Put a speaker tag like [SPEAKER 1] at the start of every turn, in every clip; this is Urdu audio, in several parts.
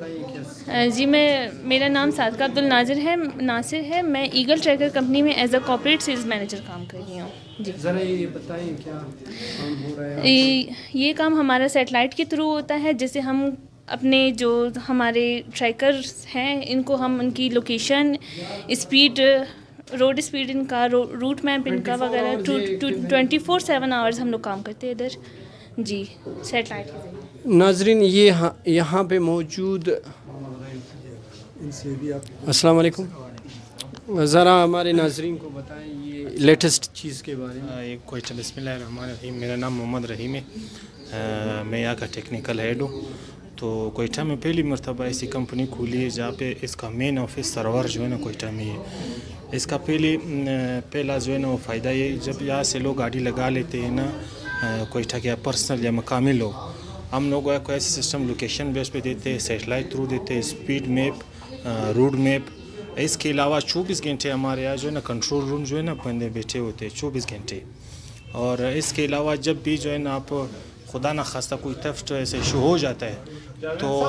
[SPEAKER 1] بتائیے کیا؟
[SPEAKER 2] جی میرا نام صادقہ ناصر ہے. میں ایگل ٹریکر کمپنی میں as a corporate sales manager کام کر رہی ہوں. جی
[SPEAKER 1] ذرا یہ بتائیں کیا کام ہو رہا ہے؟
[SPEAKER 2] یہ کام ہمارا سیٹلائٹ کے تھرو ہوتا ہے، جیسے ہم اپنے جو ہمارے ٹریکرز ہیں ان کو ہم ان کی location, speed, road speed in کا، روٹ میپ ان کا وغیرہ 24/7 آورز ہم لوگ کام کرتے ہیں ادھر. جی سیٹلائٹ کے ذریعے.
[SPEAKER 1] ناظرین یہ یہاں پہ موجود، السلام علیکم، ذرا ہمارے ناظرین کو بتائیں یہ لیٹسٹ چیز کے بارے میں.
[SPEAKER 3] کوئٹہ. بسم اللہ الرحمن الرحیم. میرا نام محمد رحیم ہے، میں یہاں کا ٹیکنیکل ہیڈ ہوں. تو کوئٹہ میں پہلی مرتبہ ایسی کمپنی کھولی ہے جہاں پہ اس کا مین آفس سرور جو ہے نا کوئٹہ میں ہے. اس کا پہلا جو ہے نا وہ فائدہ یہ، جب یہاں سے لوگ گاڑی لگا لیتے ہیں نا کوئٹہ کے پرسنل یا مقامی لوگ، ہم لوگ کو ایسے سسٹم لوکیشن بیس پہ دیتے ہیں، سیٹلائٹ تھرو دیتے ہیں، اسپیڈ میپ، روڈ میپ. اس کے علاوہ 24 گھنٹے ہمارے یہاں جو ہے نا کنٹرول روم جو ہے نا بندے بیٹھے ہوتے ہیں 24 گھنٹے. اور اس کے علاوہ جب بھی جو ہے نا آپ خدا نہ خواستہ کوئی تھیفٹ ایسے ایشو ہو جاتا ہے تو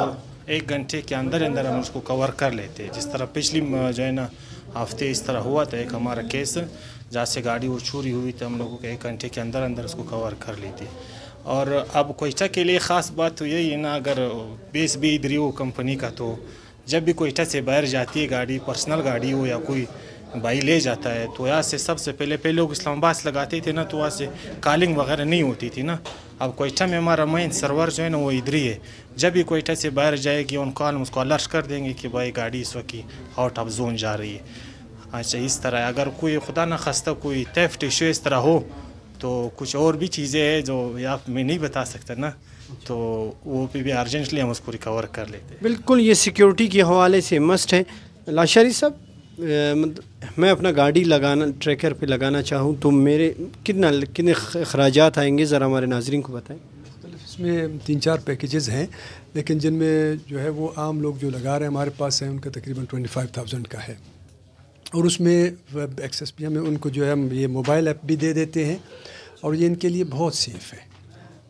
[SPEAKER 3] 1 گھنٹے کے اندر ہم اس کو کور کر لیتے ہیں. جس طرح پچھلی جو ہے نا ہفتے اس طرح ہوا تھا ایک ہمارا کیس جہاں سے گاڑی وہ چوری ہوئی تھی، ہم لوگوں کو 1 گھنٹے کے اندر اس کو کور کر لی تھی. اور اب کوئٹہ کے لیے خاص بات تو یہی ہے نا، اگر بیس بھی ادھر ہو کمپنی کا، تو جب بھی کوئٹہ سے باہر جاتی ہے گاڑی، پرسنل گاڑی ہو یا کوئی بھائی لے جاتا ہے، تو یہاں سے سب سے پہلے لوگ اسلام آباد لگاتے تھے نا، تو وہاں سے کالنگ وغیرہ نہیں ہوتی تھی نا. اب کوئٹہ میں ہمارا مین سرور جو ہے نا وہ ادھر ہی ہے. جب بھی کوئٹہ سے باہر جائے گی ان کال ہم اس کو الرٹ کر دیں گے کہ بھائی گاڑی اس وقت آؤٹ آف زون جا رہی ہے. اچھا اس طرح اگر کوئی خدا نہ خواستہ کوئی تھیفٹ ایشو اس طرح ہو تو کچھ اور بھی چیزیں ہیں جو آپ میں نہیں بتا سکتا نا، تو وہ بھی ارجنٹلی ہم اس کو ریکور کر لیتے ہیں.
[SPEAKER 1] بالکل یہ سیکیورٹی کے حوالے سے مسٹ ہے. لاشاری صاحب، میں اپنا گاڑی ٹریکر پہ لگانا چاہوں تو میرے کتنے اخراجات آئیں گے، ذرا ہمارے ناظرین کو بتائیں.
[SPEAKER 4] اس میں 3-4 پیکیجز ہیں، لیکن جن میں جو ہے وہ عام لوگ جو لگا رہے ہیں ہمارے پاس ہیں ان کا تقریباً 25,000 کا ہے. اور اس میں ویب ایکسیس بھی ہمیں ان کو جو ہے ہم یہ موبائل ایپ بھی دے دیتے ہیں، اور یہ ان کے لیے بہت سیف ہے.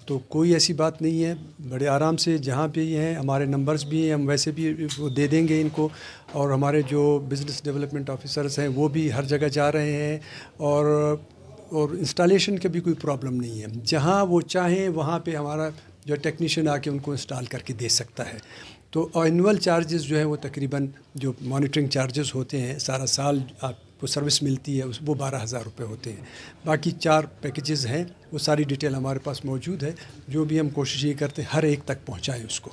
[SPEAKER 4] تو کوئی ایسی بات نہیں ہے، بڑے آرام سے جہاں پہ یہ ہیں ہمارے نمبرز بھی ہیں، ہم ویسے بھی وہ دے دیں گے ان کو. اور ہمارے جو بزنس ڈیولپمنٹ آفیسرز ہیں وہ بھی ہر جگہ جا رہے ہیں، اور انسٹالیشن کا بھی کوئی پرابلم نہیں ہے. جہاں وہ چاہیں وہاں پہ ہمارا جو ٹیکنیشین آ کے ان کو انسٹال کر کے دے سکتا ہے. تو اینول چارجز جو ہے وہ تقریباً جو مانیٹرنگ چارجز ہوتے ہیں سارا سال آپ کو سروس ملتی ہے وہ 12,000 روپے ہوتے ہیں. باقی 4 پیکیجز ہیں، وہ ساری ڈیٹیل ہمارے پاس موجود ہے. جو بھی ہم کوشش یہ کرتے ہیں ہر ایک تک پہنچائیں اس کو.